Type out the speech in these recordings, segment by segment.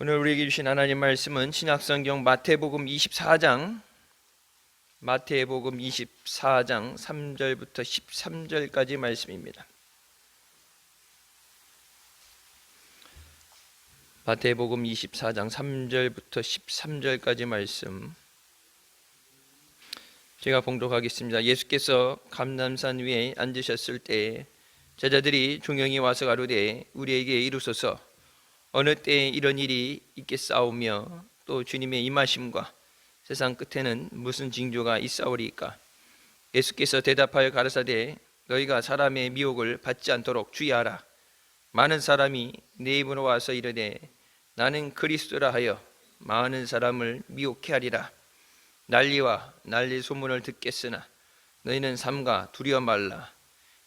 오늘 우리에게 주신 하나님 말씀은 신약성경 마태복음 24장 3절부터 13절까지 말씀입니다. 마태복음 24장 3절부터 13절까지 말씀 제가 봉독하겠습니다. 예수께서 감람산 위에 앉으셨을 때 제자들이 종영이 와서 가로되 우리에게 이루소서 어느 때에 이런 일이 있겠사오며 또 주님의 임하심과 세상 끝에는 무슨 징조가 있사오리이까? 예수께서 대답하여 가라사대 너희가 사람의 미혹을 받지 않도록 주의하라. 많은 사람이 내 입으로 와서 이르되 나는 그리스도라 하여 많은 사람을 미혹해 하리라. 난리와 난리 소문을 듣겠으나 너희는 삼가 두려워 말라.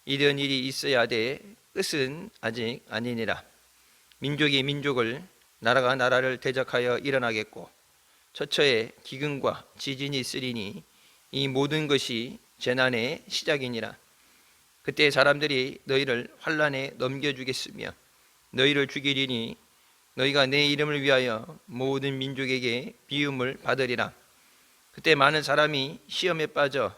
이런 일이 있어야 하되 끝은 아직 아니니라. 민족이 민족을 나라가 나라를 대적하여 일어나겠고 처처에 기근과 지진이 있으리니 이 모든 것이 재난의 시작이니라. 그때 사람들이 너희를 환난에 넘겨주겠으며 너희를 죽이리니 너희가 내 이름을 위하여 모든 민족에게 비움을 받으리라. 그때 많은 사람이 시험에 빠져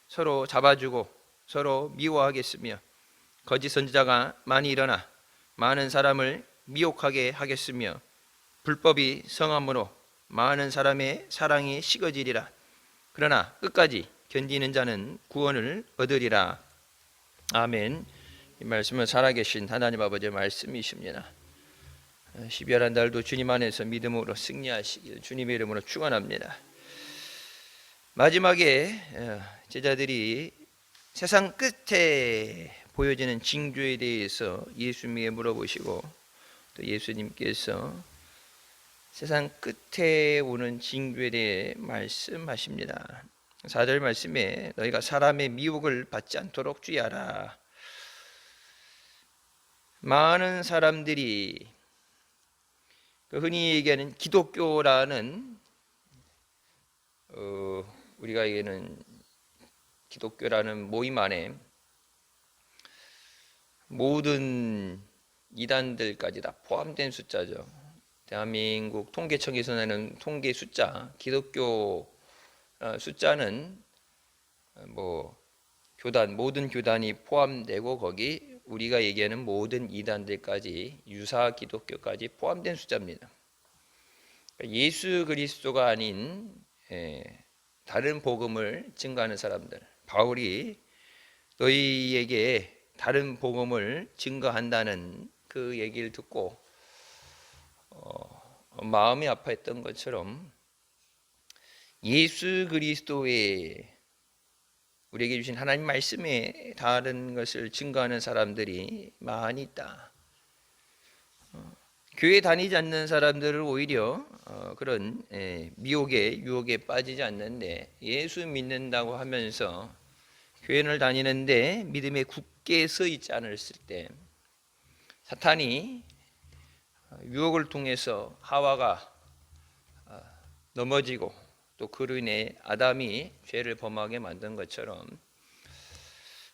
서로 잡아주고 서로 미워하겠으며 거짓 선지자가 많이 일어나 많은 사람을 미혹하게 하겠으며 불법이 성함으로 많은 사람의 사랑이 식어지리라. 그러나 끝까지 견디는 자는 구원을 얻으리라. 아멘. 이 말씀은 살아계신 하나님 아버지의 말씀이십니다. 12월 한 달도 주님 안에서 믿음으로 승리하시길 주님의 이름으로 축원합니다. 마지막에 제자들이 세상 끝에 보여지는 징조에 대해서 예수님에게 물어보시고 또 예수님께서 세상 끝에 오는 징조에 대해 말씀하십니다. 4절 말씀에 너희가 사람의 미혹을 받지 않도록 주의하라. 많은 사람들이 흔히 얘기하는 기독교라는 우리가 얘기하는 기독교라는 모임 안에 모든 이단들까지 다 포함된 숫자죠. 대한민국 통계청에서 내는 통계 숫자, 기독교 숫자는 교단, 모든 교단이 포함되고 거기 우리가 얘기하는 모든 이단들까지 유사 기독교까지 포함된 숫자입니다. 예수 그리스도가 아닌 다른 복음을 증거하는 사람들, 바울이 너희에게 다른 복음을 증거한다는 그 얘기를 듣고 마음이 아파했던 것처럼 예수 그리스도의 우리에게 주신 하나님 말씀에 다른 것을 증거하는 사람들이 많이 있다. 교회 다니지 않는 사람들을 오히려 그런 미혹에 유혹에 빠지지 않는데 예수 믿는다고 하면서 교회를 다니는데 믿음에 굳게 서 있지 않았을 때 사탄이 유혹을 통해서 하와가 넘어지고 또 그로 인해 아담이 죄를 범하게 만든 것처럼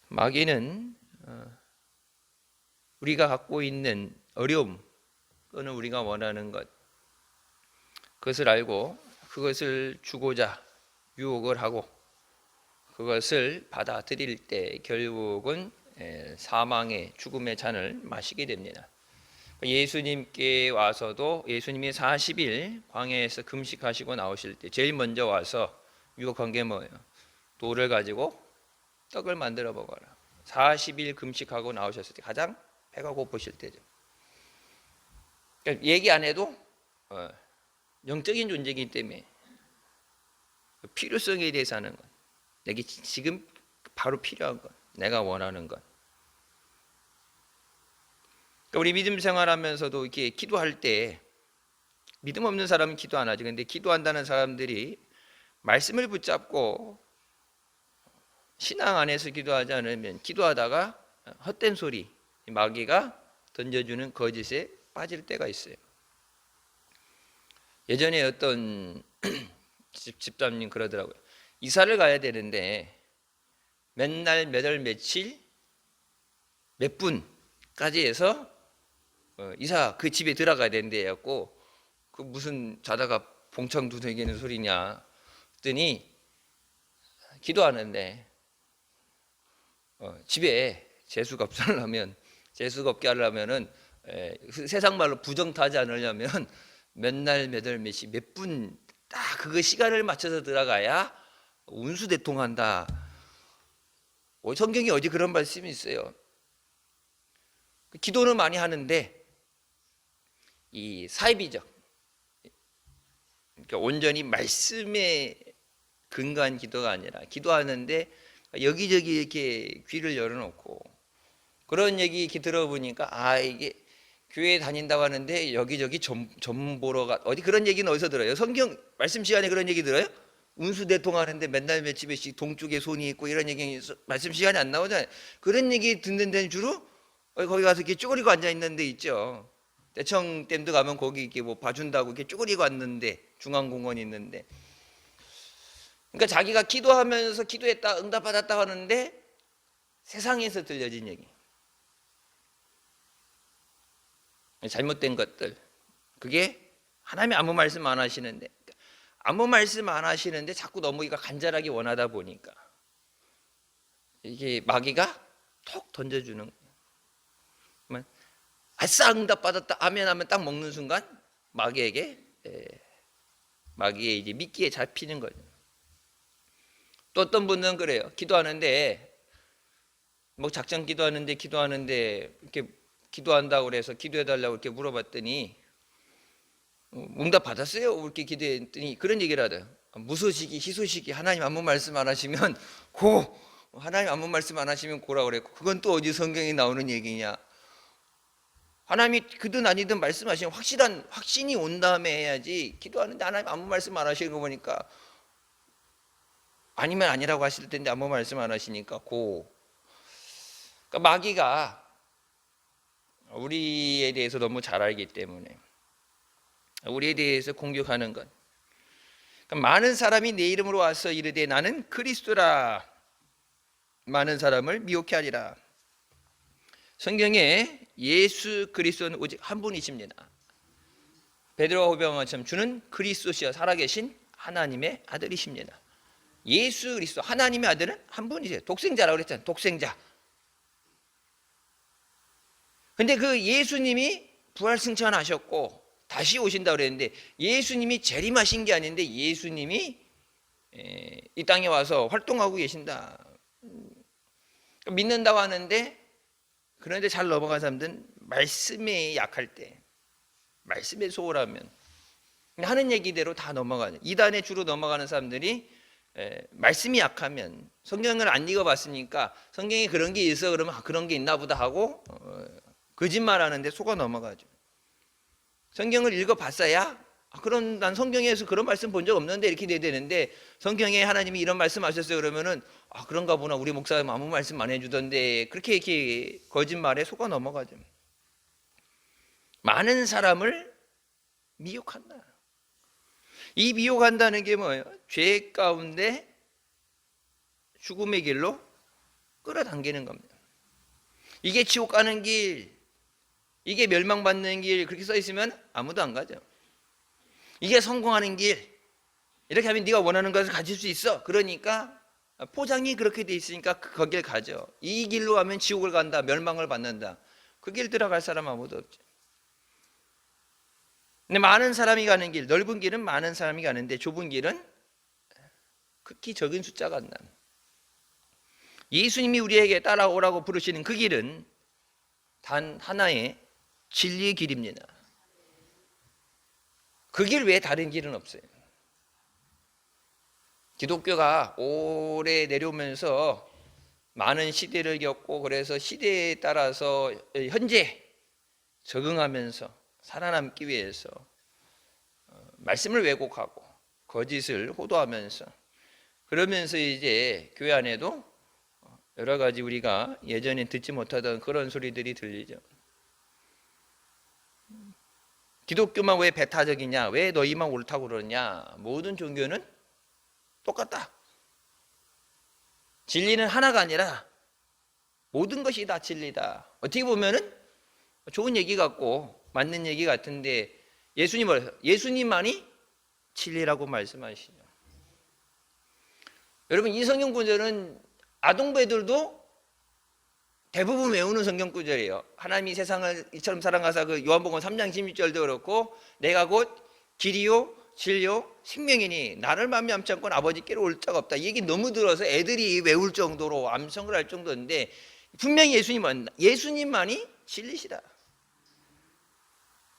마귀는 우리가 갖고 있는 어려움 또는 우리가 원하는 것 그것을 알고 그것을 주고자 유혹을 하고 그것을 받아들일 때 결국은 사망의 죽음의 잔을 마시게 됩니다. 예수님께 와서도 예수님이 40일 광야에서 금식하시고 나오실 때 제일 먼저 와서 유혹한 게 뭐예요? 돌을 가지고 떡을 만들어 먹어라. 40일 금식하고 나오셨을 때 가장 배가 고프실 때죠. 그러니까 얘기 안 해도 영적인 존재이기 때문에 필요성에 대해서 하는 것, 내게 지금 바로 필요한 것, 내가 원하는 것. 그러니까 우리 믿음 생활하면서도 이렇게 기도할 때 믿음 없는 사람은 기도 안 하죠. 근데 기도한다는 사람들이 말씀을 붙잡고 신앙 안에서 기도하지 않으면 기도하다가 헛된 소리, 마귀가 던져주는 거짓에 빠질 때가 있어요. 예전에 어떤 집사님 그러더라고요. 이사를 가야 되는데 맨날 몇 월 며칠 몇 분까지 해서 이사 그 집에 들어가야 된대 해갖고 그 무슨 자다가 봉창 두들기는 소리냐 했더니 기도하는데 집에 재수가 없게 하려면은 세상 말로 부정타지 않으려면 몇날 몇월 몇시 몇 분 딱 그거 시간을 맞춰서 들어가야 운수대통한다. 성경에 어디 그런 말씀이 있어요. 기도는 많이 하는데 이 사이비적, 그러니까 온전히 말씀에 근거한 기도가 아니라 기도하는데 여기저기 이렇게 귀를 열어놓고 그런 얘기 이렇게 들어보니까 이게 교회 다닌다고 하는데 여기저기 점 보러 어디 그런 얘기는 어디서 들어요? 성경 말씀 시간에 그런 얘기 들어요? 운수대통하는데 맨날 며칠씩 동쪽에 손이 있고 이런 얘기 말씀 시간에 안 나오잖아요. 그런 얘기 듣는 데는 주로 거기 가서 이렇게 쪼그리고 앉아 있는 데 있죠. 대청댐도 가면 거기 이렇게 뭐 봐준다고 이렇게 쪼그리고 앉는데 중앙공원이 있는데, 그러니까 자기가 기도하면서 기도했다 응답받았다 하는데 세상에서 들려진 얘기, 잘못된 것들, 그게 하나님이 아무 말씀 안 하시는데 자꾸 넘어기가 간절하게 원하다 보니까 이게 마귀가 톡 던져주는 거예요. 아싸 응답 받았다 아멘 하면 딱 먹는 순간 마귀의 이제 미끼에 잡히는 거죠. 또 어떤 분은 그래요. 기도하는데 뭐 작전 기도하는데 이렇게 기도한다고 그래서 기도해달라고 이렇게 물어봤더니 응답 받았어요? 이렇게 기도했더니 그런 얘기를 하더라고요. 무소식이 희소식이 하나님 아무 말씀 안 하시면 하나님 아무 말씀 안 하시면 고라 그랬고, 그건 또 어디 성경에 나오는 얘기냐. 하나님이 그든 아니든 말씀하시면 확신이 온 다음에 해야지. 기도하는데 하나님 아무 말씀 안 하시는 거 보니까 아니면 아니라고 하실 텐데 아무 말씀 안 하시니까 그러니까 마귀가 우리에 대해서 너무 잘 알기 때문에 우리에 대해서 공격하는 것. 그러니까 많은 사람이 내 이름으로 와서 이르되 나는 그리스도라 많은 사람을 미혹해 하리라. 성경에 예수 그리스도는 오직 한 분이십니다. 베드로가 고백한 것처럼 주는 그리스도시여 살아계신 하나님의 아들이십니다. 예수 그리스도 하나님의 아들은 한 분이세요. 독생자라고 그랬잖아요. 독생자. 근데 그 예수님이 부활승천하셨고 다시 오신다고 그랬는데 예수님이 재림하신 게 아닌데 예수님이 이 땅에 와서 활동하고 계신다. 믿는다고 하는데 그런데 잘 넘어간 사람들은 말씀에 약할 때, 말씀에 소홀하면 하는 얘기대로 다 넘어가는, 이단에 주로 넘어가는 사람들이 말씀이 약하면 성경을 안 읽어봤으니까 성경에 그런 게 있어 그러면 그런 게 있나 보다 하고 거짓말하는데 속아 넘어가죠. 성경을 읽어봤어야 그럼 난 성경에서 그런 말씀 본 적 없는데 이렇게 돼야 되는데 성경에 하나님이 이런 말씀 하셨어요 그러면은 그런가 보나 우리 목사님 아무 말씀 안 해주던데 그렇게 이렇게 거짓말에 속아 넘어가죠. 많은 사람을 미혹한다. 이 미혹한다는 게 뭐예요? 죄 가운데 죽음의 길로 끌어당기는 겁니다. 이게 지옥 가는 길, 이게 멸망받는 길 그렇게 써 있으면 아무도 안 가죠. 이게 성공하는 길, 이렇게 하면 네가 원하는 것을 가질 수 있어. 그러니까 포장이 그렇게 돼 있으니까 거길 가죠. 이 길로 가면 지옥을 간다, 멸망을 받는다. 그 길 들어갈 사람 아무도 없죠. 근데 많은 사람이 가는 길, 넓은 길은 많은 사람이 가는데 좁은 길은 극히 적은 숫자가 안 나는. 예수님이 우리에게 따라오라고 부르시는 그 길은 단 하나의 진리의 길입니다. 그 길 외에 다른 길은 없어요. 기독교가 오래 내려오면서 많은 시대를 겪고 그래서 시대에 따라서 현재 적응하면서 살아남기 위해서 말씀을 왜곡하고 거짓을 호도하면서 그러면서 이제 교회 안에도 여러 가지 우리가 예전에 듣지 못하던 그런 소리들이 들리죠. 기독교만 왜 배타적이냐? 왜 너희만 옳다고 그러냐? 모든 종교는 똑같다. 진리는 하나가 아니라 모든 것이 다 진리다. 어떻게 보면은 좋은 얘기 같고 맞는 얘기 같은데 예수님 뭐래요? 예수님만이 진리라고 말씀하시죠. 여러분, 이 성경 구절은 아동배들도 대부분 외우는 성경 구절이에요. 하나님이 세상을 이처럼 사랑하사, 그 요한복음 3장 16절도 그렇고, 내가 곧 길이요 진리요 생명이니 나를 만미암지 않고는 아버지께로 올 자가 없다. 이 얘기 너무 들어서 애들이 외울 정도로 암송을 할 정도인데, 분명히 예수님만이 진리시다.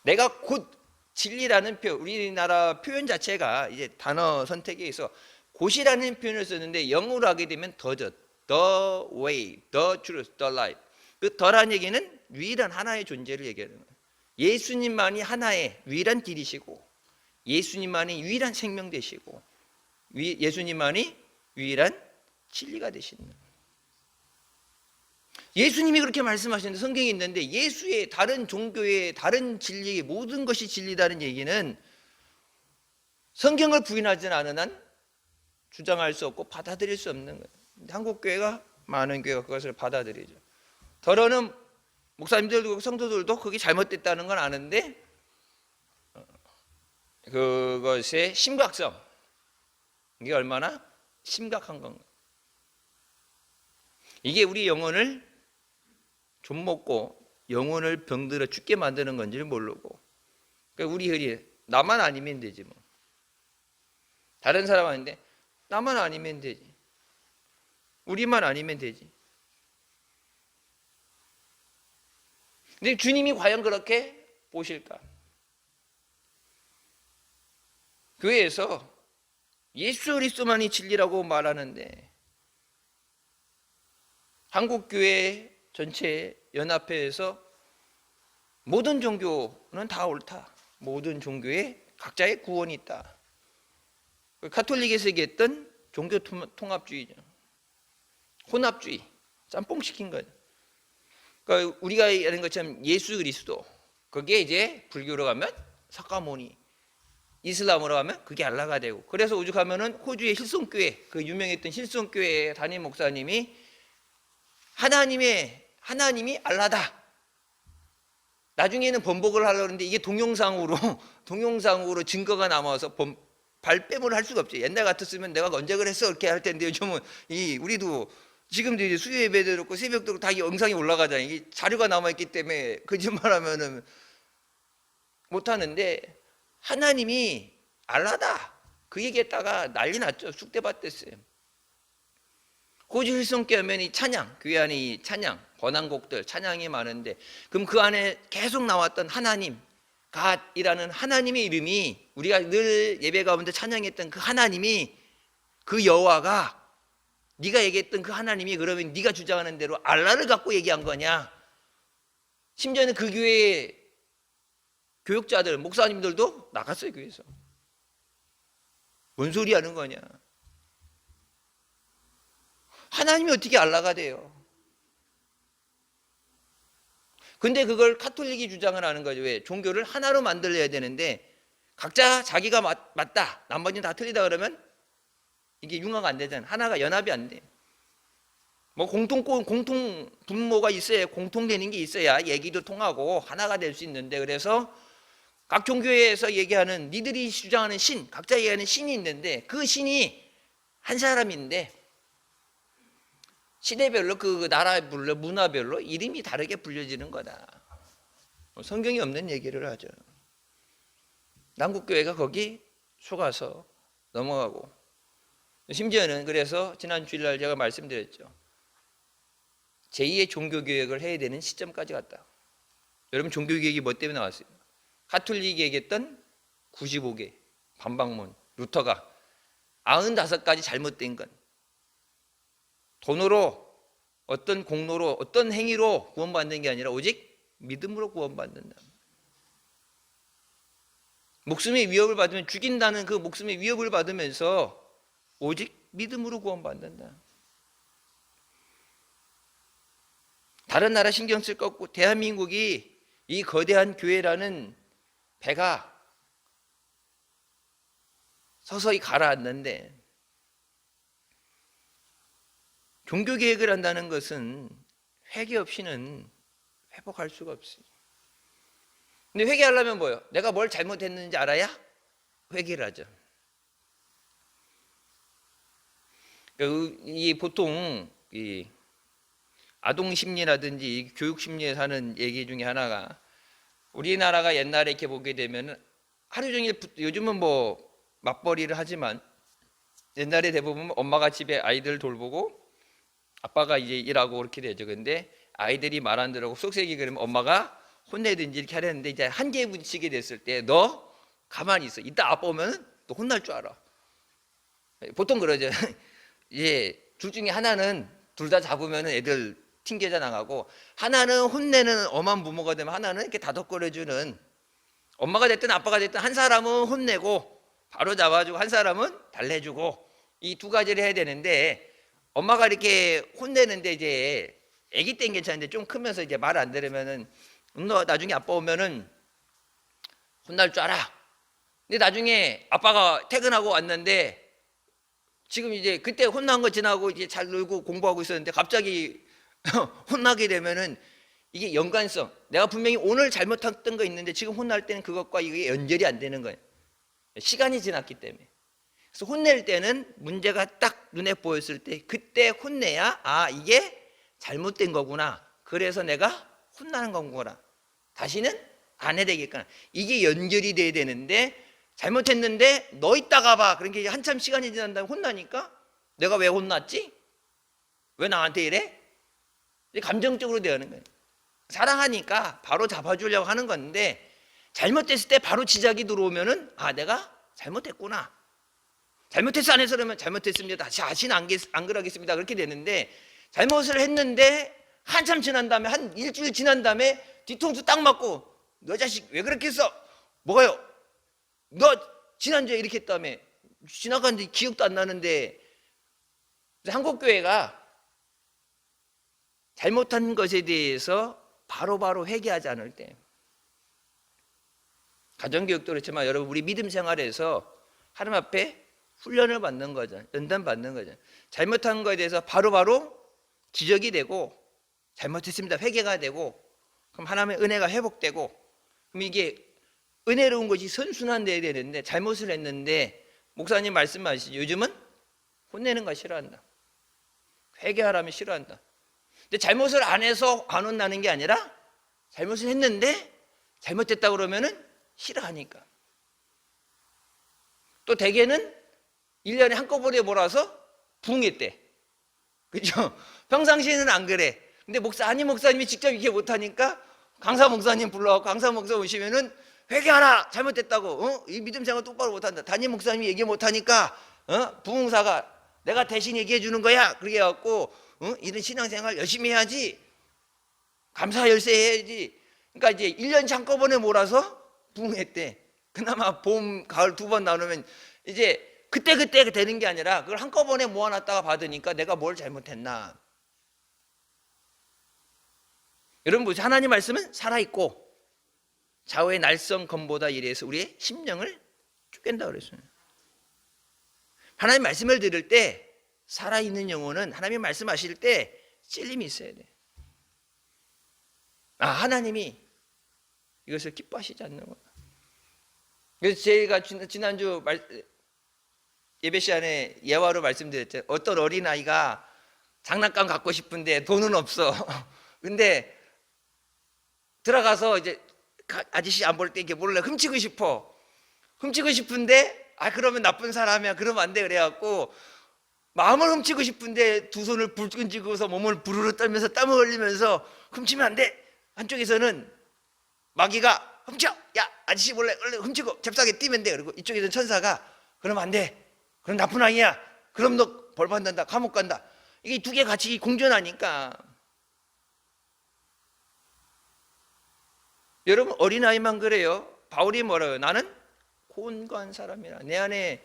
내가 곧 진리라는 표현, 우리나라 표현 자체가 이제 단어 선택에 있어 곧이라는 표현을 쓰는데, 영어로 하게 되면 the way, the truth, the life. 그 더라는 얘기는 유일한 하나의 존재를 얘기하는 거예요. 예수님만이 하나의 유일한 길이시고, 예수님만이 유일한 생명 되시고, 예수님만이 유일한 진리가 되시는 거예요. 예수님이 그렇게 말씀하시는데, 성경에 있는데 예수의 다른 종교의 다른 진리의 모든 것이 진리다는 얘기는 성경을 부인하지는 않은 한 주장할 수 없고 받아들일 수 없는 거예요. 한국 교회가, 많은 교회가 그것을 받아들이죠. 더러는 목사님들도 성도들도 그게 잘못됐다는 건 아는데, 그것의 심각성, 이게 얼마나 심각한 건가. 이게 우리 영혼을 좀 먹고 영혼을 병들어 죽게 만드는 건지를 모르고, 그러니까 우리 나만 아니면 되지 뭐. 다른 사람 아닌데 나만 아니면 되지. 우리만 아니면 되지. 근데 주님이 과연 그렇게 보실까? 교회에서 예수 그리스도만이 진리라고 말하는데, 한국교회 전체 연합회에서 모든 종교는 다 옳다, 모든 종교에 각자의 구원이 있다. 가톨릭에서 얘기했던 종교 통합주의죠. 혼합주의, 짬뽕시킨 거죠. 그러니까 우리가 얘기하는 것처럼 예수 그리스도, 그게 이제 불교로 가면 석가모니, 이슬람으로 가면 그게 알라가 되고, 그래서 오죽하면은 호주의 힐송교회, 그 유명했던 힐송교회 담임 목사님이 하나님이 알라다. 나중에는 번복을 하려고 하는데 이게 동영상으로 증거가 남아서 발뺌을 할 수가 없죠. 옛날 같았으면 내가 언제 그랬어 이렇게 할 텐데, 요즘은 우리도 지금도 이제 수요 예배도 그렇고 새벽도 그렇고 다 영상이 올라가잖아요. 이게 자료가 남아있기 때문에 거짓말하면은 못 하는데, 하나님이 알라다 그 얘기했다가 난리 났죠. 쑥대밭 됐어요. 호주 힐송교회 하면 이 찬양, 교회 안에 이 찬양, 번안곡들, 찬양이 많은데, 그럼 그 안에 계속 나왔던 하나님, 갓이라는 하나님의 이름이, 우리가 늘 예배 가운데 찬양했던 그 하나님이, 그 여호와가, 네가 얘기했던 그 하나님이 그러면 네가 주장하는 대로 알라를 갖고 얘기한 거냐? 심지어는 그 교회의 교육자들, 목사님들도 나갔어요, 교회에서. 뭔 소리 하는 거냐? 하나님이 어떻게 알라가 돼요? 근데 그걸 카톨릭이 주장을 하는 거죠. 왜? 종교를 하나로 만들어야 되는데, 각자 자기가 맞다, 나머지는 다 틀리다 그러면 이게 융화가 안 되잖아요. 하나가 연합이 안 돼. 뭐 공통 분모가 있어야, 공통되는 게 있어야 얘기도 통하고 하나가 될 수 있는데, 그래서 각 종교에서 얘기하는, 니들이 주장하는 신, 각자 얘기하는 신이 있는데, 그 신이 한 사람인데 시대별로, 그 나라별로, 문화별로 이름이 다르게 불려지는 거다. 성경이 없는 얘기를 하죠. 남국교회가 거기 속아서 넘어가고, 심지어는 그래서 지난 주일날 제가 말씀드렸죠. 제2의 종교개혁을 해야 되는 시점까지 갔다. 여러분, 종교개혁이 뭐 때문에 나왔어요? 가톨릭이 얘기했던 95개 반박문, 루터가 95가지 잘못된 건, 돈으로, 어떤 공로로, 어떤 행위로 구원받는 게 아니라 오직 믿음으로 구원받는다. 목숨의 위협을 받으면, 죽인다는 그 목숨의 위협을 받으면서 오직 믿음으로 구원받는다. 다른 나라 신경 쓸 거 없고, 대한민국이 이 거대한 교회라는 배가 서서히 가라앉는데, 종교개혁을 한다는 것은 회개 없이는 회복할 수가 없어요. 근데 회개하려면 뭐예요? 내가 뭘 잘못했는지 알아야 회개를 하죠. 이 보통 이 아동 심리라든지 교육 심리에 사는 얘기 중에 하나가, 우리나라가 옛날에 이렇게 보게 되면 하루 종일, 요즘은 뭐 맞벌이를 하지만 옛날에 대부분 엄마가 집에 아이들 돌보고 아빠가 이제 일하고 그렇게 되죠. 근데 아이들이 말 안 들으고 속색이 그러면 엄마가 혼내든지 이렇게 하려는데, 이제 한계에 부딪히게 됐을 때 너 가만히 있어. 이따 아빠 오면 너 혼날 줄 알아. 보통 그러죠. 예, 둘 중에 하나는, 둘 다 잡으면 애들 튕겨져 나가고, 하나는 혼내는 엄한 부모가 되면 하나는 이렇게 다독거려주는, 엄마가 됐든 아빠가 됐든 한 사람은 혼내고 바로 잡아주고 한 사람은 달래주고, 이 두 가지를 해야 되는데, 엄마가 이렇게 혼내는데 이제 아기 때는 괜찮은데 좀 크면서 이제 말 안 들으면은 너 나중에 아빠 오면은 혼날 줄 알아. 근데 나중에 아빠가 퇴근하고 왔는데, 지금 이제 그때 혼난 거 지나고 이제 잘 놀고 공부하고 있었는데 갑자기 혼나게 되면은, 이게 연관성, 내가 분명히 오늘 잘못했던 거 있는데 지금 혼날 때는 그것과 이게 연결이 안 되는 거예요. 시간이 지났기 때문에. 그래서 혼낼 때는 문제가 딱 눈에 보였을 때 그때 혼내야, 아, 이게 잘못된 거구나, 그래서 내가 혼나는 거구나, 다시는 안 해야 되겠구나, 이게 연결이 돼야 되는데, 잘못했는데 너 이따가 봐, 그런 게 한참 시간이 지난 다음에 혼나니까 내가 왜 혼났지? 왜 나한테 이래? 감정적으로 대하는 거예요. 사랑하니까 바로 잡아주려고 하는 건데, 잘못됐을 때 바로 지적이 들어오면은, 아, 내가 잘못했구나, 잘못했어 안 해서 그러면 잘못했습니다, 다시는 안 그러겠습니다, 그렇게 되는데, 잘못을 했는데 한참 지난 다음에, 한 일주일 지난 다음에 뒤통수 딱 맞고, 너 자식 왜 그렇게 했어? 뭐가요? 너 지난주에 이렇게 했다며. 지나간 지 기억도 안 나는데. 한국교회가 잘못한 것에 대해서 바로바로 회개하지 않을 때, 가정교육도 그렇지만 여러분 우리 믿음 생활에서 하나님 앞에 훈련을 받는 거죠. 연단 받는 거죠. 잘못한 것에 대해서 바로바로 지적이 되고, 잘못했습니다, 회개가 되고, 그럼 하나님의 은혜가 회복되고, 그럼 이게 은혜로운 것이 선순환돼야 되는데, 잘못을 했는데 목사님 말씀하시죠. 요즘은 혼내는 거 싫어한다, 회개하라면 싫어한다. 근데 잘못을 안 해서 안 혼나는 게 아니라, 잘못을 했는데 잘못됐다 그러면은 싫어하니까. 또 대개는 1년에 한꺼번에 몰아서 부흥했대. 그죠? 평상시에는 안 그래. 근데 목사님이 직접 이렇게 못하니까 강사 목사님 불러갖고, 강사 목사 오시면은 회개하라, 잘못됐다고. 이 믿음 생활 똑바로 못한다. 담임 목사님이 얘기 못하니까 부흥사가 내가 대신 얘기해 주는 거야. 그렇게 해갖고 이런 신앙생활 열심히 해야지, 감사 열쇠 해야지. 그러니까 이제 1년 한꺼번에 몰아서 부흥했대. 그나마 봄, 가을 두 번 나누면 이제 그때 되는 게 아니라, 그걸 한꺼번에 모아놨다가 받으니까 내가 뭘 잘못했나. 여러분 보세요. 하나님 말씀은 살아있고 좌우의 날성 검보다 이래서 우리의 심령을 쪼갠다 그랬어요. 하나님 말씀을 들을 때, 살아있는 영혼은 하나님 말씀하실 때 찔림이 있어야 돼. 아, 하나님이 이것을 기뻐하시지 않는구나. 그래서 제가 지난주 예배 시간에 예화로 말씀드렸죠. 어떤 어린아이가 장난감 갖고 싶은데 돈은 없어. 근데 들어가서 이제 아저씨 안 볼 때 이렇게 몰래 훔치고 싶은데, 아, 그러면 나쁜 사람이야, 그러면 안 돼, 그래갖고 마음을 훔치고 싶은데 두 손을 불끈 쥐고서 몸을 부르르 떨면서 땀을 흘리면서 훔치면 안 돼. 한쪽에서는 마귀가 훔쳐, 야, 아저씨 몰래 얼른 훔치고 잽싸게 뛰면 돼. 그리고 이쪽에서는 천사가 그러면 안 돼, 그럼 나쁜 아이야, 그럼 너 벌 받는다, 감옥 간다. 이게 두 개 같이 공존하니까. 여러분 어린아이만 그래요. 바울이 뭐라고요? 나는 곤고한 사람이라. 내 안에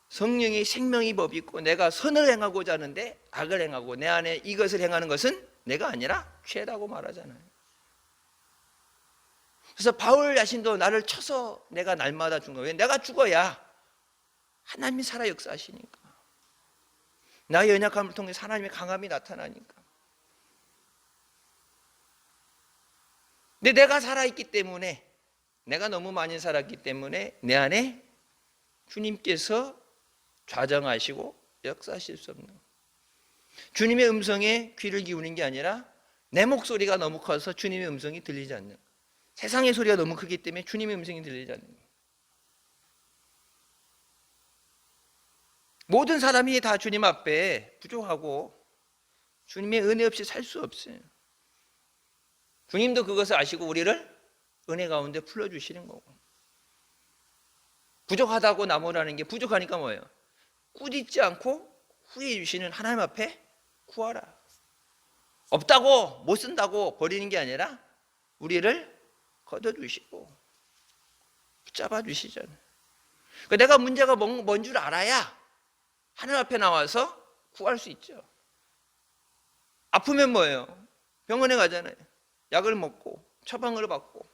성령이 생명의 법이 있고, 내가 선을 행하고자 하는데 악을 행하고, 내 안에 이것을 행하는 것은 내가 아니라 죄라고 말하잖아요. 그래서 바울 자신도 나를 쳐서 내가 날마다 죽는 거예요. 내가 죽어야 하나님이 살아 역사하시니까. 나의 연약함을 통해서 하나님의 강함이 나타나니까. 근데 내가 살아있기 때문에 내가 너무 많이 살았기 때문에 내 안에 주님께서 좌정하시고 역사하실 수 없는 거예요. 주님의 음성에 귀를 기울이는 게 아니라 내 목소리가 너무 커서 주님의 음성이 들리지 않는 거예요. 세상의 소리가 너무 크기 때문에 주님의 음성이 들리지 않는 거예요. 모든 사람이 다 주님 앞에 부족하고 주님의 은혜 없이 살 수 없어요. 주님도 그것을 아시고 우리를 은혜 가운데 풀어주시는 거고, 부족하다고 나무라는 게 부족하니까 뭐예요? 꾸짖지 않고 후회해 주시는 하나님 앞에 구하라. 없다고 못 쓴다고 버리는 게 아니라 우리를 걷어주시고 붙잡아 주시잖아요. 그러니까 내가 문제가 뭔 줄 알아야 하나님 앞에 나와서 구할 수 있죠. 아프면 뭐예요? 병원에 가잖아요. 약을 먹고 처방을 받고,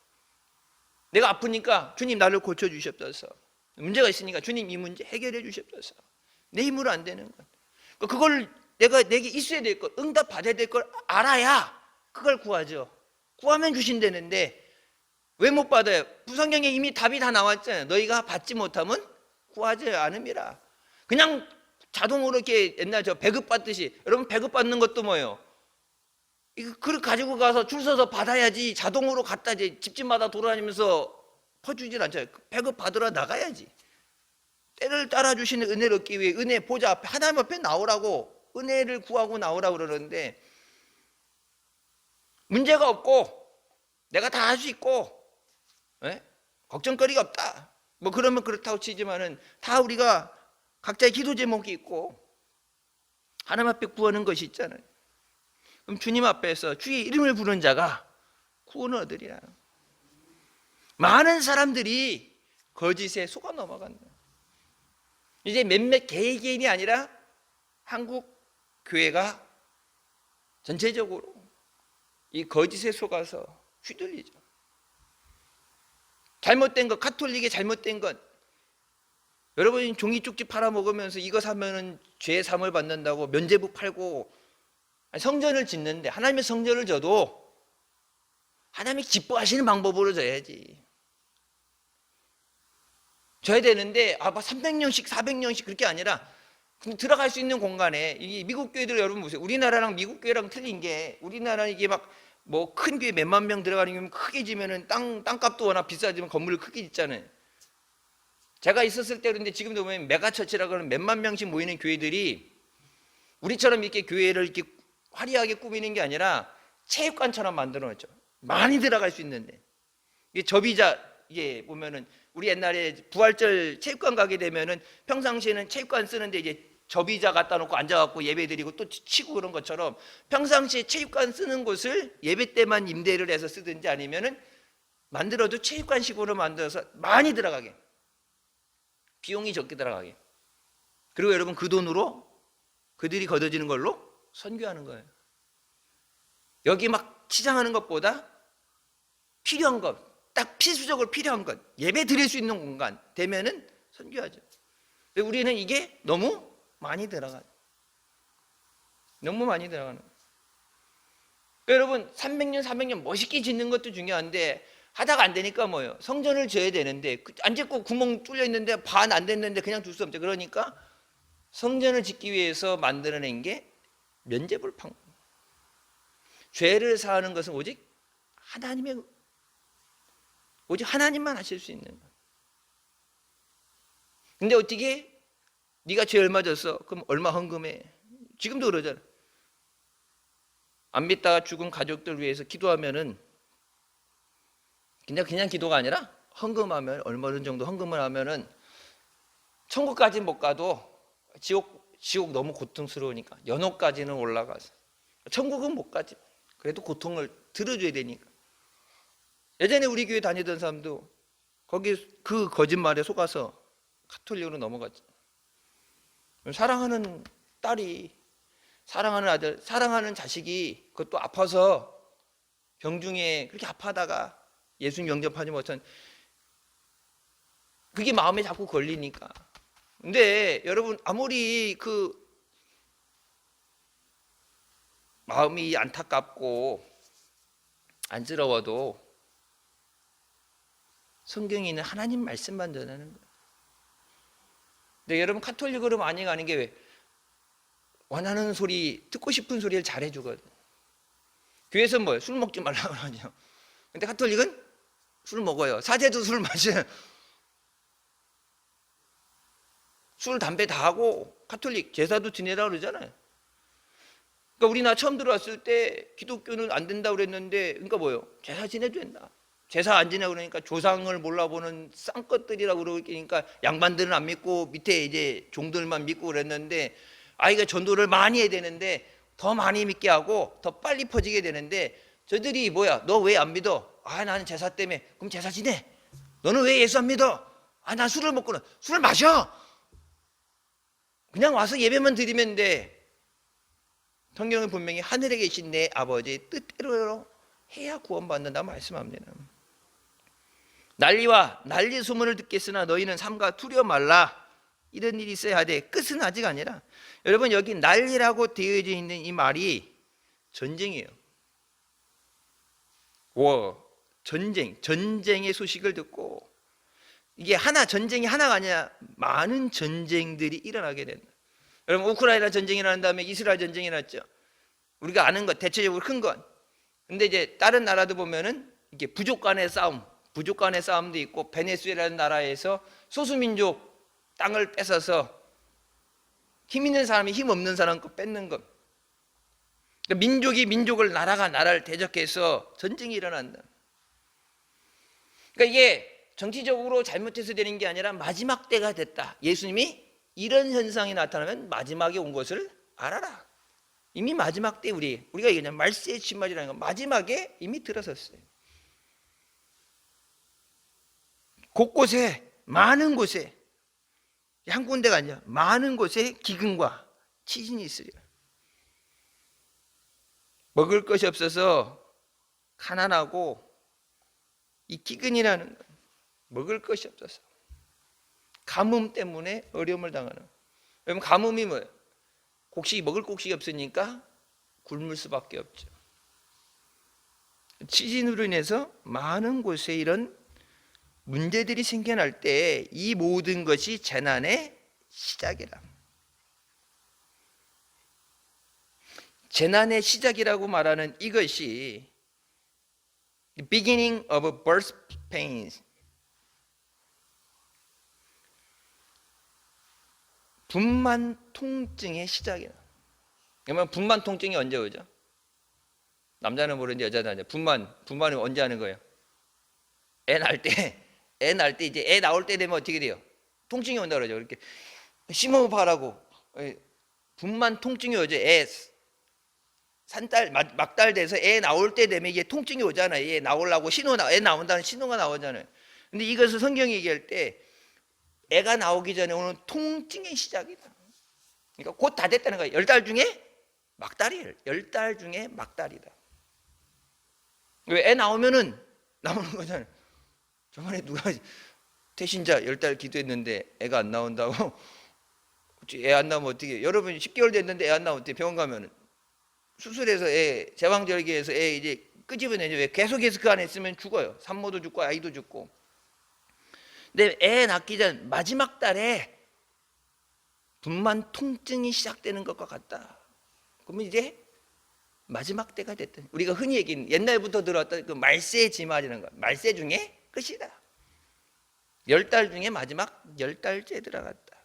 내가 아프니까 주님 나를 고쳐주시옵소서, 문제가 있으니까 주님 이 문제 해결해 주시옵소서. 내 힘으로 안 되는 것, 그걸 내게 있어야 될 것, 응답 받아야 될 걸 알아야 그걸 구하죠. 구하면 주신다는데 왜 못 받아요? 부성경에 이미 답이 다 나왔잖아요. 너희가 받지 못하면 구하지 않음이라. 그냥 자동으로 이렇게 옛날 저 배급 받듯이, 여러분 배급 받는 것도 뭐예요? 이거 그릇 가지고 가서 줄 서서 받아야지. 자동으로 갖다 집집마다 돌아다니면서 퍼주질 않잖아요. 배급 받으러 나가야지. 때를 따라 주시는 은혜를 얻기 위해 은혜 보좌 앞에, 하나님 앞에 나오라고, 은혜를 구하고 나오라고 그러는데, 문제가 없고 내가 다 할 수 있고 걱정거리가 없다 뭐 그러면 그렇다고 치지만은, 다 우리가 각자의 기도 제목이 있고 하나님 앞에 구하는 것이 있잖아요. 그럼 주님 앞에서 주의 이름을 부르는 자가 구원을 얻으리라. 많은 사람들이 거짓에 속아 넘어간다. 이제 몇몇 개개인이 아니라 한국 교회가 전체적으로 이 거짓에 속아서 휘둘리죠. 잘못된 것, 가톨릭의 잘못된 것, 여러분이 종이 쪽지 팔아먹으면서 이거 사면은 죄 사함을 받는다고 면죄부 팔고 성전을 짓는데, 하나님의 성전을 져도 하나님이 기뻐하시는 방법으로 져야지. 져야 되는데 300년씩 400년씩 그렇게 아니라 들어갈 수 있는 공간에, 이 미국 교회들 여러분 보세요. 우리나라랑 미국 교회랑 틀린 게, 우리나라는 이게 막 뭐 큰 교회 몇만 명 들어가는 게 크게 지면은 땅값도 워낙 비싸지면 건물을 크게 짓잖아요. 제가 있었을 때 그런데 지금도 보면 메가처치라고 하는 몇만 명씩 모이는 교회들이 우리처럼 이렇게 교회를 이렇게 화려하게 꾸미는 게 아니라 체육관처럼 만들어 놨죠. 많이 들어갈 수 있는데, 이게 접이자, 이게 보면은 우리 옛날에 부활절 체육관 가게 되면은 평상시에는 체육관 쓰는데 이제 접이자 갖다 놓고 앉아갖고 예배 드리고 또 치고 그런 것처럼, 평상시에 체육관 쓰는 곳을 예배 때만 임대를 해서 쓰든지 아니면은 만들어도 체육관식으로 만들어서 많이 들어가게, 비용이 적게 들어가게, 그리고 여러분 그 돈으로 그들이 걷어지는 걸로 선교하는 거예요. 여기 막 치장하는 것보다 필요한 것, 딱 필수적으로 필요한 것, 예배 드릴 수 있는 공간 되면은 선교하죠. 근데 우리는 이게 너무 많이 들어가요. 너무 많이 들어가는 거예요. 여러분 300년 400년 멋있게 짓는 것도 중요한데, 하다가 안 되니까 뭐예요? 성전을 지어야 되는데 안 짓고 구멍 뚫려 있는데 반 안 됐는데 그냥 둘 수 없죠. 그러니까 성전을 짓기 위해서 만들어낸 게 면죄부를 판 거예요. 죄를 사하는 것은 오직 하나님만 하실 수 있는 거예요. 근데 어떻게 네가 죄 얼마 졌어? 그럼 얼마 헌금해? 지금도 그러잖아. 안 믿다가 죽은 가족들 위해서 기도하면은 그냥 기도가 아니라 헌금하면, 얼마 정도 헌금을 하면은 천국까지는 못 가도 지옥 너무 고통스러우니까 연옥까지는 올라가서, 천국은 못 가지, 그래도 고통을 들어줘야 되니까. 예전에 우리 교회 다니던 사람도 거기 그 거짓말에 속아서 가톨릭으로 넘어갔죠. 사랑하는 딸이, 사랑하는 아들, 사랑하는 자식이 그것도 아파서 병중에 그렇게 아파하다가 예수님 영접하지 못한, 그게 마음에 자꾸 걸리니까. 근데 여러분 아무리 그 마음이 안타깝고 안쓰러워도 성경에 있는 하나님 말씀만 전하는 거예요. 근데 여러분 가톨릭으로 많이 가는 게 왜? 원하는 소리, 듣고 싶은 소리를 잘해주거든. 교회에서 뭐예요? 술 먹지 말라고 하죠. 근데 가톨릭은 술 먹어요. 사제도 술 마셔요. 술, 담배 다 하고 가톨릭 제사도 지내라고 그러잖아요. 그러니까 우리 나 처음 들어왔을 때 기독교는 안 된다고 그랬는데, 그러니까 뭐예요? 제사 지내도 된다. 제사 안 지내고 그러니까 조상을 몰라보는 쌍것들이라고 그러니까 양반들은 안 믿고 밑에 이제 종들만 믿고 그랬는데, 아이가 전도를 많이 해야 되는데 더 많이 믿게 하고 더 빨리 퍼지게 되는데, 저들이 뭐야? 너 왜 안 믿어? 아, 나는 제사 때문에. 그럼 제사 지내. 너는 왜 예수 안 믿어? 아, 난 술을 먹고는. 술을 마셔. 그냥 와서 예배만 드리면 돼. 성경은 분명히 하늘에 계신 내 아버지의 뜻대로 해야 구원받는다 말씀합니다. 난리와 난리 소문을 듣겠으나 너희는 삼가 두려워 말라. 이런 일이 있어야 돼. 끝은 아직 아니라. 여러분, 여기 난리라고 되어져 있는 이 말이 전쟁이에요. 전쟁의 소식을 듣고, 이게 전쟁이 하나가 아니라 많은 전쟁들이 일어나게 된다. 여러분, 우크라이나 전쟁이 일어난 다음에 이스라엘 전쟁이 일어났죠. 우리가 아는 것, 대체적으로 큰 건. 근데 이제 다른 나라도 보면은 이게 부족 간의 싸움도 있고, 베네수엘라는 나라에서 소수민족 땅을 뺏어서 힘 있는 사람이 힘 없는 사람 거 뺏는 것. 그러니까 민족이 민족을, 나라가 나라를 대적해서 전쟁이 일어난다. 그러니까 이게 정치적으로 잘못해서 되는 게 아니라 마지막 때가 됐다. 예수님이 이런 현상이 나타나면 마지막에 온 것을 알아라. 이미 마지막 때 우리가 얘기하는 말세의 침말이라는 건 마지막에 이미 들어섰어요. 곳곳에, 많은 곳에, 한 군데가 아니라 많은 곳에 기근과 치진이 있으리라. 먹을 것이 없어서 가난하고, 이 기근이라는 건 먹을 것이 없어서 가뭄 때문에 어려움을 당하는. 여러분, 가뭄이 뭐예요? 먹을 곡식이 없으니까 굶을 수밖에 없죠. 지진으로 인해서 많은 곳에 이런 문제들이 생겨날 때 이 모든 것이 재난의 시작이라. 재난의 시작이라고 말하는 이것이 the beginning of birth pains, 분만 통증의 시작이다. 그러면 분만 통증이 언제 오죠? 남자는 모르는데 여자는 아니야. 분만은 언제 하는 거예요? 애 낳을 때 이제 애 나올 때 되면 어떻게 돼요? 통증이 온다 그러죠. 이렇게 심호흡하라고 분만 통증이 오죠. 막달 돼서 애 나올 때 되면 이게 통증이 오잖아요. 애 나오려고 애 나온다는 신호가 나오잖아요. 근데 이것을 성경이 얘기할 때 애가 나오기 전에 오는 통증의 시작이다. 그러니까 곧 다 됐다는 거예요. 10달 중에 막달이에요. 10달 중에 막달이다. 왜? 애 나오면은 나오는 거잖아요. 저번에 누가 태신자 10달 기도했는데 애가 안 나온다고. 애 안 나오면 어떻게 해요? 여러분 10개월 됐는데 애 안 나오면 어떻게 병원 가면은 수술해서 제왕절개해서 애 이제 끄집어내죠. 왜? 계속해서 그 안에 있으면 죽어요. 산모도 죽고 아이도 죽고. 근데 애 낳기 전 마지막 달에 분만 통증이 시작되는 것과 같다. 그러면 이제 마지막 때가 됐다. 우리가 흔히 얘기하는 옛날부터 들어왔던 그 말세의 지말이라는 거. 말세 중에 끝이다. 10달 중에 마지막 10달째 들어갔다.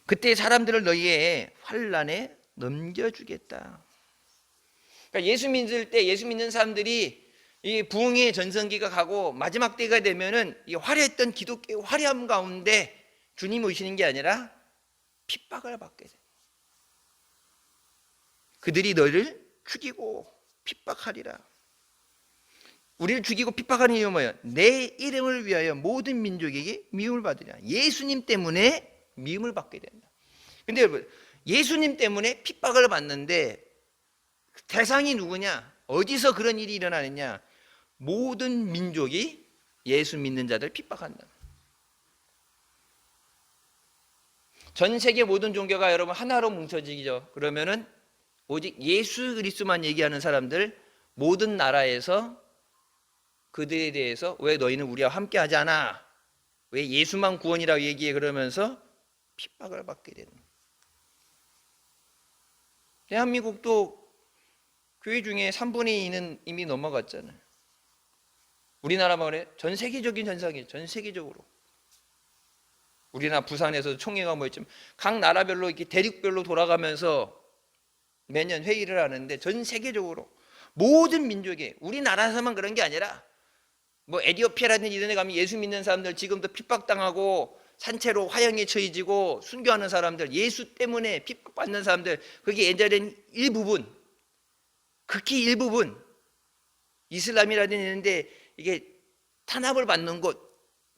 그때 사람들을 너희의 환난에 넘겨주겠다. 그러니까 예수 믿는 사람들이 이 부흥의 전성기가 가고 마지막 때가 되면은 이 화려했던 기독교의 화려함 가운데 주님 오시는 게 아니라 핍박을 받게 돼. 그들이 너희를 죽이고 핍박하리라. 우리를 죽이고 핍박하는 이유는 뭐예요? 내 이름을 위하여 모든 민족에게 미움을 받으리라. 예수님 때문에 미움을 받게 된다. 근데 여러분, 예수님 때문에 핍박을 받는데 대상이 누구냐? 어디서 그런 일이 일어나느냐? 모든 민족이 예수 믿는 자들을 핍박한다. 전 세계 모든 종교가 여러분 하나로 뭉쳐지죠. 그러면은 오직 예수 그리스도만 얘기하는 사람들 모든 나라에서 그들에 대해서 왜 너희는 우리와 함께 하지 않아? 왜 예수만 구원이라고 얘기해? 그러면서 핍박을 받게 되는 거예요. 대한민국도 교회 중에 3분의 2는 이미 넘어갔잖아요. 우리나라만 그래? 전 세계적인 현상이에요. 전 세계적으로. 우리나라 부산에서 총회가 모였지만 각 나라별로 이렇게 대륙별로 돌아가면서 매년 회의를 하는데 전 세계적으로 모든 민족에 우리나라에서만 그런 게 아니라 뭐 에티오피아라든지 이런 데 가면 예수 믿는 사람들 지금도 핍박당하고 산채로 화형에 처해지고 순교하는 사람들, 예수 때문에 핍박받는 사람들, 그게 예전엔 일부분, 극히 일부분 이슬람이라든지 있는데 이게 탄압을 받는 곳,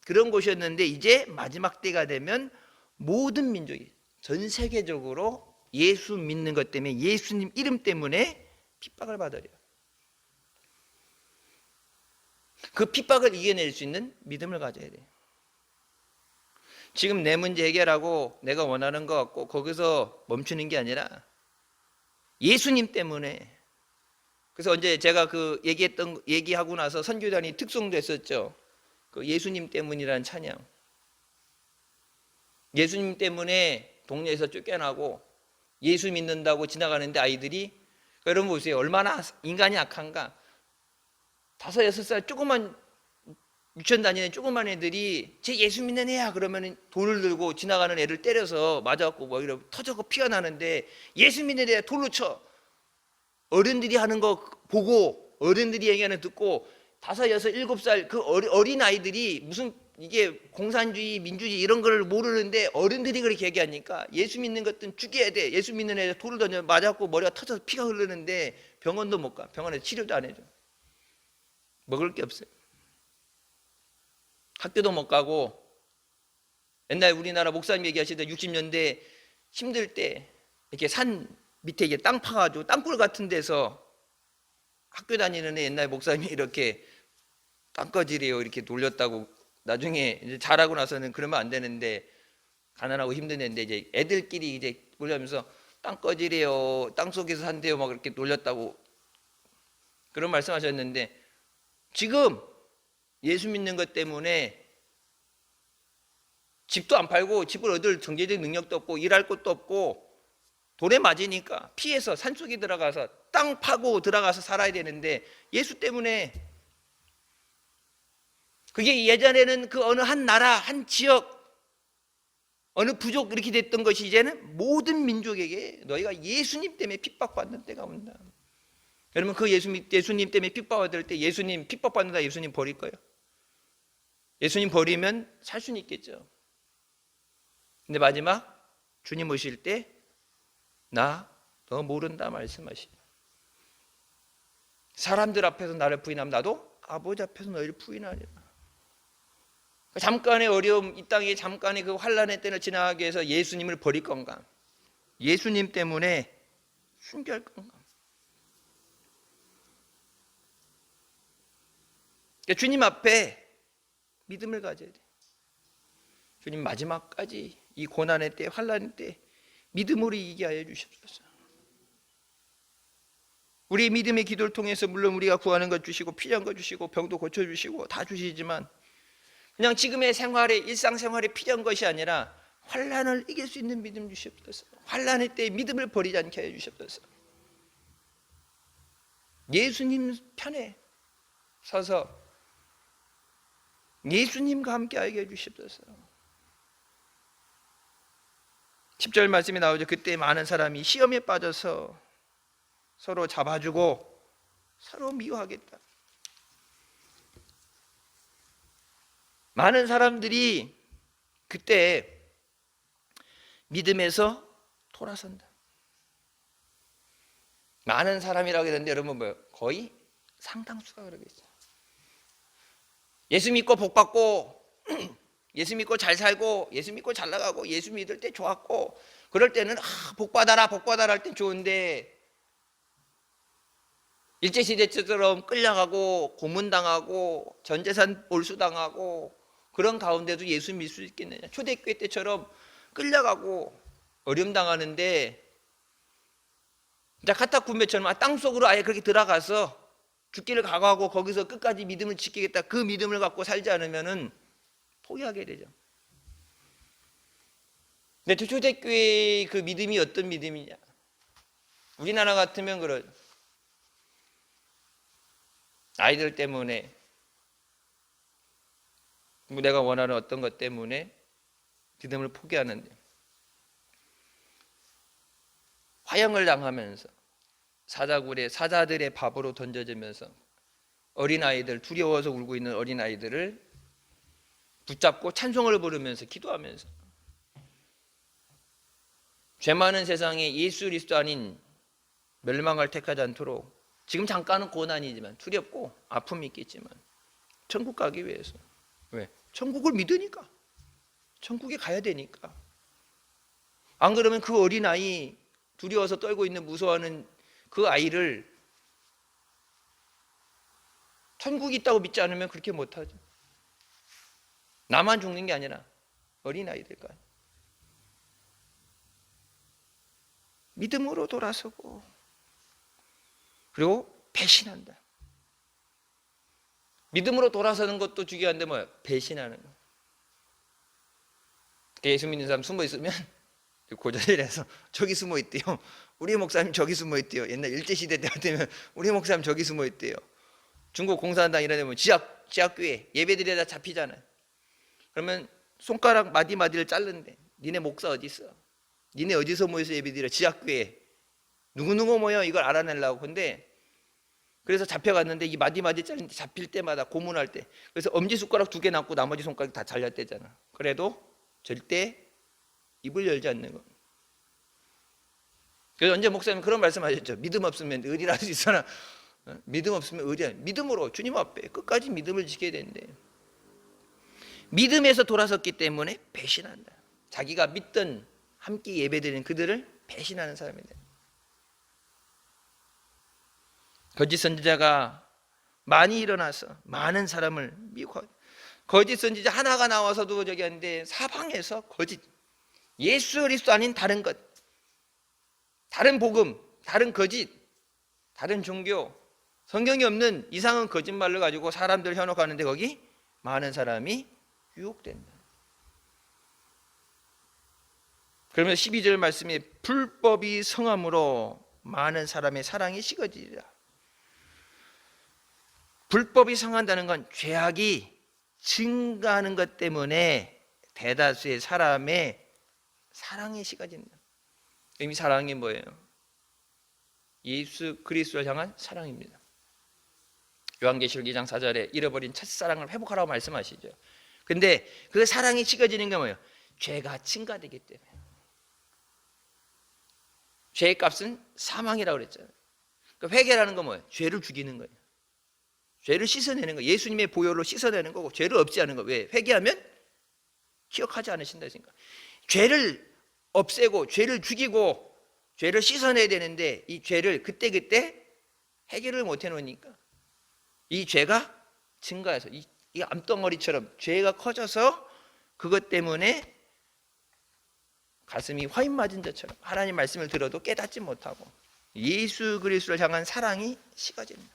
그런 곳이었는데 이제 마지막 때가 되면 모든 민족이 전 세계적으로 예수 믿는 것 때문에, 예수님 이름 때문에 핍박을 받아요. 그 핍박을 이겨낼 수 있는 믿음을 가져야 돼요. 지금 내 문제 해결하고 내가 원하는 것 같고 거기서 멈추는 게 아니라 예수님 때문에. 그래서 언제 제가 그 얘기하고 나서 선교단이 특송도 했었죠. 그 예수님 때문이라는 찬양. 예수님 때문에 동네에서 쫓겨나고 예수 믿는다고 지나가는데 아이들이, 여러분 보세요. 얼마나 인간이 악한가. 5, 6살 조그만 유치원 다니는 조그만 애들이 제 예수 믿는 애야 그러면 돌을 들고 지나가는 애를 때려서 맞아갖고 뭐 이러고 터져서 피가 나는데 예수 믿는 애 돌로 쳐. 어른들이 하는 거 보고 어른들이 얘기하는 거 듣고 5, 6, 7살 그 어린 아이들이 무슨 이게 공산주의, 민주주의 이런 걸 모르는데 어른들이 그렇게 얘기하니까 예수 믿는 것들은 죽여야 돼. 예수 믿는 애 돌을 던져 맞았고 머리가 터져서 피가 흐르는데 병원도 못 가. 병원에서 치료도 안 해줘. 먹을 게 없어요. 학교도 못 가고. 옛날 우리나라 목사님 얘기하시던 60년대 힘들 때 이렇게 산 밑에 이게 땅 파가지고 땅굴 같은 데서 학교 다니는 애 옛날 목사님이 이렇게 땅꺼질이에요 이렇게 놀렸다고. 나중에 이제 잘하고 나서는 그러면 안 되는데 가난하고 힘든 애인데 이제 애들끼리 이제 놀려면서 땅꺼질이에요 땅 속에서 산대요 막 이렇게 놀렸다고 그런 말씀하셨는데, 지금 예수 믿는 것 때문에 집도 안 팔고 집을 얻을 경제적 능력도 없고 일할 곳도 없고 돌에 맞으니까 피해서 산속에 들어가서 땅 파고 들어가서 살아야 되는데 예수 때문에. 그게 예전에는 그 어느 한 나라, 한 지역, 어느 부족 이렇게 됐던 것이 이제는 모든 민족에게 너희가 예수님 때문에 핍박받는 때가 온다. 여러분 그 예수님 때문에 핍박받을 때 예수님 핍박받는다 예수님 버릴 거예요? 예수님 버리면 살 수는 있겠죠. 근데 마지막 주님 오실 때 나 너 모른다 말씀하시죠. 사람들 앞에서 나를 부인하면 나도 아버지 앞에서 너희를 부인하리라. 잠깐의 어려움, 이 땅에 잠깐의 그 환난의 때를 지나가기 위해서 예수님을 버릴 건가? 예수님 때문에 순교할 건가? 그러니까 주님 앞에 믿음을 가져야 돼. 주님 마지막까지 이 고난의 때, 환난의 때 믿음으로 이기게 하여 주십소서. 우리 믿음의 기도를 통해서 물론 우리가 구하는 것 주시고 필요한 것 주시고 병도 고쳐주시고 다 주시지만 그냥 지금의 생활에 일상생활에 필요한 것이 아니라 환난을 이길 수 있는 믿음 주시옵소서. 환난의 때에 믿음을 버리지 않게 해 주시옵소서. 예수님 편에 서서 예수님과 함께 하게 해 주시옵소서. 10절 말씀이 나오죠. 그때 많은 사람이 시험에 빠져서 서로 잡아주고 서로 미워하겠다. 많은 사람들이 그때 믿음에서 돌아선다. 많은 사람이라고 했는데 여러분 뭐예요? 거의 상당수가 그러겠죠. 예수 믿고 복 받고 예수 믿고 잘 살고 예수 믿고 잘 나가고 예수 믿을 때 좋았고 그럴 때는 복 받아라 복 받아라 할 때 좋은데 일제시대처럼 끌려가고 고문당하고 전재산 몰수당하고 그런 가운데도 예수 믿을 수 있겠느냐. 초대교회 때처럼 끌려가고 어려움당하는데 이제 카타콤베처럼 땅속으로 아예 그렇게 들어가서 죽기를 각오하고 거기서 끝까지 믿음을 지키겠다, 그 믿음을 갖고 살지 않으면은 포기하게 되죠. 근데 초대교회의 그 믿음이 어떤 믿음이냐? 우리나라 같으면 그러죠. 아이들 때문에, 내가 원하는 어떤 것 때문에 믿음을 포기하는데, 화형을 당하면서 사자굴에 사자들의 밥으로 던져지면서 어린아이들, 두려워서 울고 있는 어린아이들을 붙잡고 찬송을 부르면서 기도하면서 죄 많은 세상에 예수 그리스도 아닌 멸망을 택하지 않도록, 지금 잠깐은 고난이지만 두렵고 아픔이 있겠지만 천국 가기 위해서. 왜? 천국을 믿으니까. 천국에 가야 되니까. 안 그러면 그 어린아이, 두려워서 떨고 있는, 무서워하는 그 아이를 천국이 있다고 믿지 않으면 그렇게 못하죠. 나만 죽는 게 아니라 어린아이들까지. 믿음으로 돌아서고, 그리고 배신한다. 믿음으로 돌아서는 것도 중요한데 뭐야? 배신하는 거. 예수 믿는 사람 숨어 있으면 고자리에서 저기 숨어 있대요. 우리 목사님 저기 숨어 있대요. 옛날 일제시대 때 되면 우리 목사님 저기 숨어 있대요. 중국 공산당 이런 데 보면 지하교회 예배드리다 잡히잖아요. 그러면 손가락 마디마디를 자른대. 니네 목사 어디 있어? 니네 어디서 모여서 예배드려? 지하교회. 누구누구 모여? 이걸 알아내려고. 근데 그래서 잡혀갔는데 이 마디마디 자른 데 잡힐 때마다 고문할 때, 그래서 엄지손가락 2개 남고 나머지 손가락 다 잘렸대잖아. 그래도 절대 입을 열지 않는 거. 그래서 언제 목사님 그런 말씀하셨죠. 믿음 없으면 의리할 수 있으나 믿음 없으면 의리. 믿음으로 주님 앞에 끝까지 믿음을 지켜야 되는데, 믿음에서 돌아섰기 때문에 배신한다. 자기가 믿던 함께 예배드리는 그들을 배신하는 사람이다. 거짓 선지자가 많이 일어나서 많은 사람을 미혹하고, 거짓 선지자 하나가 나와서도 저기 하는데 사방에서 거짓, 예수 그리스도 아닌 다른 것, 다른 복음, 다른 거짓, 다른 종교, 성경이 없는 이상한 거짓말을 가지고 사람들 현혹하는데 거기 많은 사람이 유혹된다. 그러면 12절 말씀에 불법이 성함으로 많은 사람의 사랑이 식어지리라. 불법이 성한다는 건 죄악이 증가하는 것 때문에 대다수의 사람의 사랑이 식어진다. 이 사랑이 뭐예요? 예수 그리스도를 향한 사랑입니다. 요한계시록 2장 4절에 잃어버린 첫사랑을 회복하라고 말씀하시죠. 근데 그 사랑이 식어지는 게 뭐예요? 죄가 증가되기 때문에. 죄의 값은 사망이라고 그랬잖아요. 그러니까 회개라는 건 뭐예요? 죄를 죽이는 거예요. 죄를 씻어내는 거예요. 예수님의 보혈로 씻어내는 거고, 죄를 없지 않은 거. 왜? 회개하면 기억하지 않으신다 했으니까. 죄를 없애고 죄를 죽이고 죄를 씻어내야 되는데, 이 죄를 그때그때 해결을 못 해놓으니까 이 죄가 증가해서 이 암덩어리처럼 죄가 커져서 그것 때문에 가슴이 화인 맞은 자처럼 하나님 말씀을 들어도 깨닫지 못하고 예수 그리스도를 향한 사랑이 식어진다.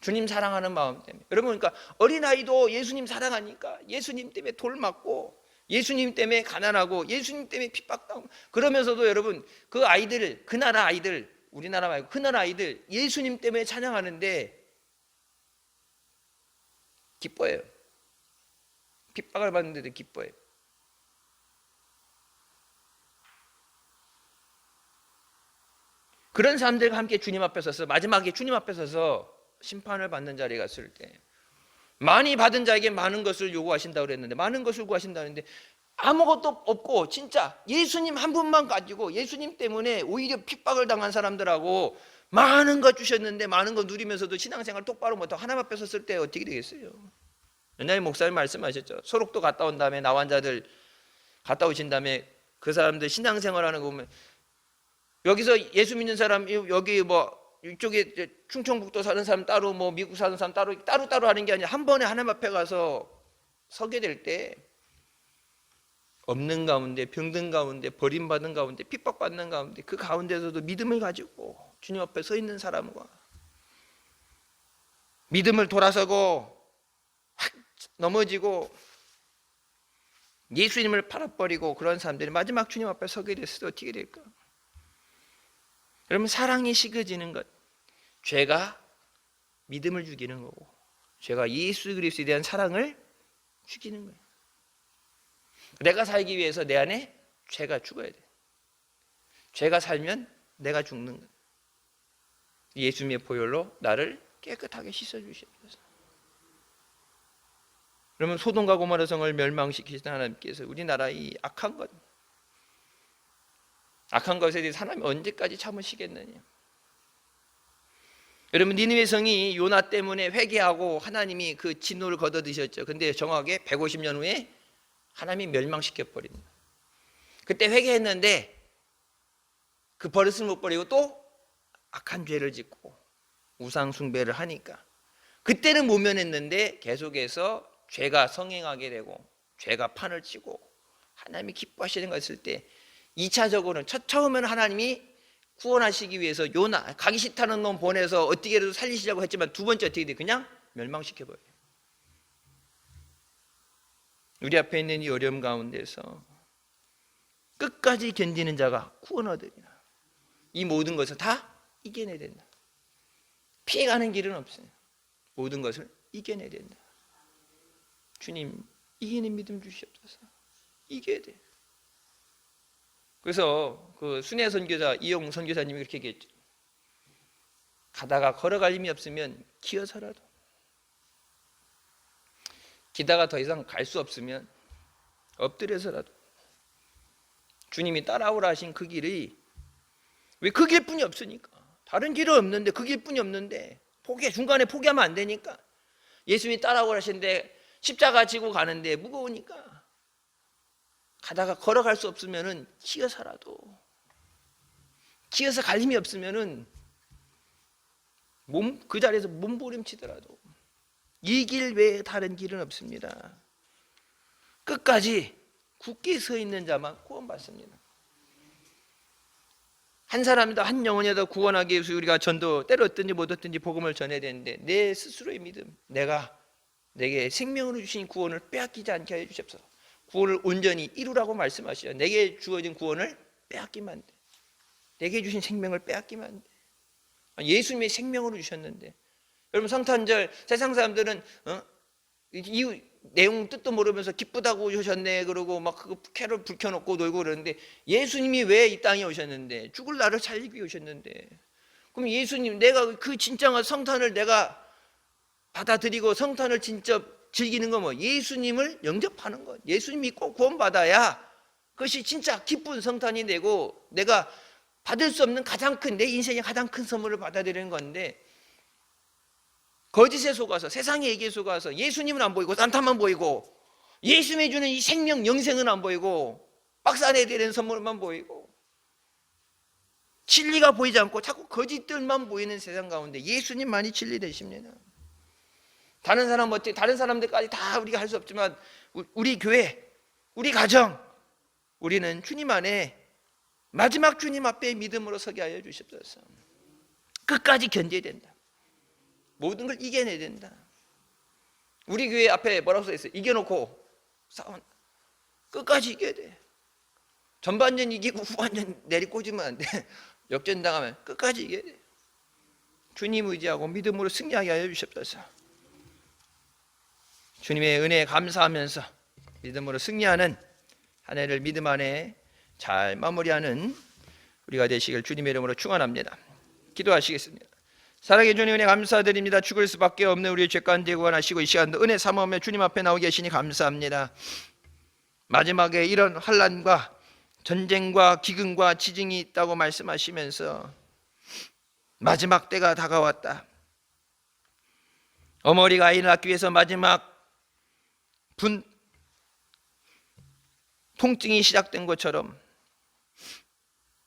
주님 사랑하는 마음 때문에. 여러분, 그러니까 어린아이도 예수님 사랑하니까 예수님 때문에 돌 맞고, 예수님 때문에 가난하고, 예수님 때문에 핍박당하고, 그러면서도 여러분 그 아이들, 그 나라 아이들, 우리나라 말고 그 나라 아이들 예수님 때문에 찬양하는데 기뻐해요. 핍박을 받는데도 기뻐해요. 그런 사람들과 함께 주님 앞에 서서, 마지막에 주님 앞에 서서 심판을 받는 자리에 갔을 때, 많이 받은 자에게 많은 것을 요구하신다고 그랬는데, 많은 것을 구하신다는데 아무것도 없고 진짜 예수님 한 분만 가지고 예수님 때문에 오히려 핍박을 당한 사람들하고 많은 것 주셨는데 많은 것 누리면서도 신앙생활 똑바로 못하고 하나님 앞에 섰을 때 어떻게 되겠어요? 옛날에 목사님 말씀하셨죠. 소록도 갔다 온 다음에 나환자들 갔다 오신 다음에 그 사람들 신앙생활하는 거 보면, 여기서 예수 믿는 사람, 여기 뭐 이쪽에 충청북도 사는 사람 따로, 뭐 미국 사는 사람 따로 하는 게 아니라 한 번에 하나님 앞에 가서 서게 될 때 없는 가운데, 병든 가운데, 버림받은 가운데, 핍박받는 가운데, 그 가운데서도 믿음을 가지고 주님 앞에 서 있는 사람과 믿음을 돌아서고 확 넘어지고 예수님을 팔아버리고 그런 사람들이 마지막 주님 앞에 서게 됐을 때 어떻게 될까? 여러분, 사랑이 식어지는 것, 죄가 믿음을 죽이는 거고, 죄가 예수 그리스도에 대한 사랑을 죽이는 거예요. 내가 살기 위해서 내 안에 죄가 죽어야 돼. 죄가 살면 내가 죽는 거예요. 예수님의 보혈로 나를 깨끗하게 씻어주시옵소서. 그러면 소돔과 고모라 성을 멸망시키신 하나님께서 우리나라 이 악한 것에 대해서 하나님이 언제까지 참으시겠느냐? 여러분, 니느웨 성이 요나 때문에 회개하고 하나님이 그 진노를 걷어드셨죠. 근데 정확하게 150년 후에 하나님이 멸망시켜버립니다. 그때 회개했는데 그 버릇을 못 버리고 또 악한 죄를 짓고 우상 숭배를 하니까 그때는 못 면했는데 계속해서 죄가 성행하게 되고 죄가 판을 치고 하나님이 기뻐하시는 거 있을 때 2차적으로는 처음에는 하나님이 구원하시기 위해서 요나 가기 싫다는 놈 보내서 어떻게라도 살리시려고 했지만 두 번째 어떻게 돼? 그냥 멸망시켜버려요. 우리 앞에 있는 이 어려움 가운데서 끝까지 견디는 자가 구원 얻으리라. 이 모든 것을 다 이겨내야 된다. 피해가는 길은 없어요. 모든 것을 이겨내야 된다. 주님, 이기는 믿음 주시옵소서. 이겨야 돼. 그래서 그 순회 선교사 이용 선교사님이 그렇게 얘기했죠. 가다가 걸어갈 힘이 없으면 기어서라도, 기다가 더 이상 갈 수 없으면 엎드려서라도 주님이 따라오라 하신 그 길이, 왜 그 길뿐이 없으니까, 다른 길은 없는데 그 길뿐이 없는데 중간에 포기하면 안 되니까 예수님이 따라오라 하시는데 십자가 지고 가는데 무거우니까 가다가 걸어갈 수 없으면은 기어서라도, 기어서 갈 힘이 없으면은 그 자리에서 몸부림치더라도 이 길 외에 다른 길은 없습니다. 끝까지 굳게 서 있는 자만 구원받습니다. 한 사람이다, 한 영혼이다 구원하기 위해서 우리가 전도 때로 얻든지 못 얻든지 복음을 전해야 되는데 내 스스로의 믿음, 내게 생명으로 주신 구원을 빼앗기지 않게 해 주십소서. 구원을 온전히 이루라고 말씀하시죠. 내게 주어진 구원을 빼앗기면 안 돼. 내게 주신 생명을 빼앗기면 안 돼. 예수님이 생명으로 주셨는데, 여러분 성탄절 세상 사람들은 이 내용 뜻도 모르면서 기쁘다고 오셨네 그러고 막 그거 캐롤 불 켜놓고 놀고 그러는데, 예수님이 왜 이 땅에 오셨는데, 죽을 나를 살리기 위해 오셨는데, 그럼 예수님, 내가 그 진정한 성탄을 내가 받아들이고 성탄을 진짜 즐기는 거 뭐? 예수님을 영접하는 것. 예수님 믿고 구원받아야 그것이 진짜 기쁜 성탄이 되고 내가 받을 수 없는 가장 큰, 내 인생의 가장 큰 선물을 받아들이는 건데, 거짓에 속아서, 세상의 얘기에 속아서 예수님은 안 보이고 산타만 보이고 예수님이 주는 이 생명 영생은 안 보이고 박스 안에 들어있는 선물만 보이고 진리가 보이지 않고 자꾸 거짓들만 보이는 세상 가운데 예수님만이 진리 되십니다. 다른 사람들까지 다 우리가 할 수 없지만 우리 교회, 우리 가정, 우리는 주님 안에 마지막 주님 앞에 믿음으로 서게 하여 주십소서. 끝까지 견뎌야 된다. 모든 걸 이겨내야 된다. 우리 교회 앞에 뭐라고 써있어요? 이겨놓고 싸운다. 끝까지 이겨야 돼. 전반전 이기고 후반전 내리꽂으면 안 돼. 역전당하면 끝까지 이겨야 돼. 주님 의지하고 믿음으로 승리하게 하여 주십소서. 주님의 은혜에 감사하면서 믿음으로 승리하는 한 해를 믿음 안에 잘 마무리하는 우리가 되시길 주님의 이름으로 축원합니다. 기도하시겠습니다. 사랑의 주님, 은혜 감사드립니다. 죽을 수밖에 없는 우리의 죄 가운데 구원하시고 이 시간도 은혜 삼아오며 주님 앞에 나오 계시니 감사합니다. 마지막에 이런 환난과 전쟁과 기근과 지증이 있다고 말씀하시면서 마지막 때가 다가왔다. 어머니가 아이를 낳기 위해서 마지막 통증이 시작된 것처럼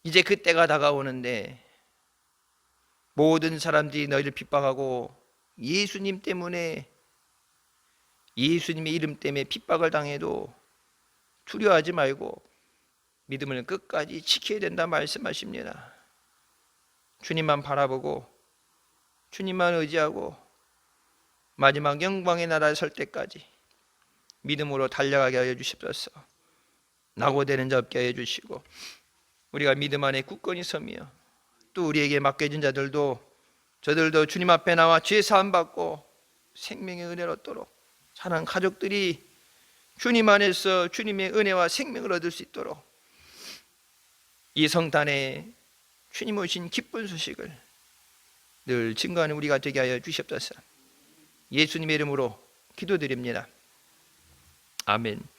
이제 그 때가 다가오는데 모든 사람들이 너희를 핍박하고 예수님 때문에, 예수님의 이름 때문에 핍박을 당해도 두려워하지 말고 믿음을 끝까지 지켜야 된다 말씀하십니다. 주님만 바라보고 주님만 의지하고 마지막 영광의 나라에 설 때까지 믿음으로 달려가게 하여 주십소서. 낙오되는 자 없게 하여 주시고 우리가 믿음 안에 굳건히 서며 또 우리에게 맡겨진 자들도 저들도 주님 앞에 나와 죄 사함 받고 생명의 은혜를 얻도록 사랑하는 가족들이 주님 안에서 주님의 은혜와 생명을 얻을 수 있도록 이 성탄에 주님 오신 기쁜 소식을 늘 증거하는 우리가 되게 하여 주시옵소서. 예수님의 이름으로 기도드립니다. 아멘.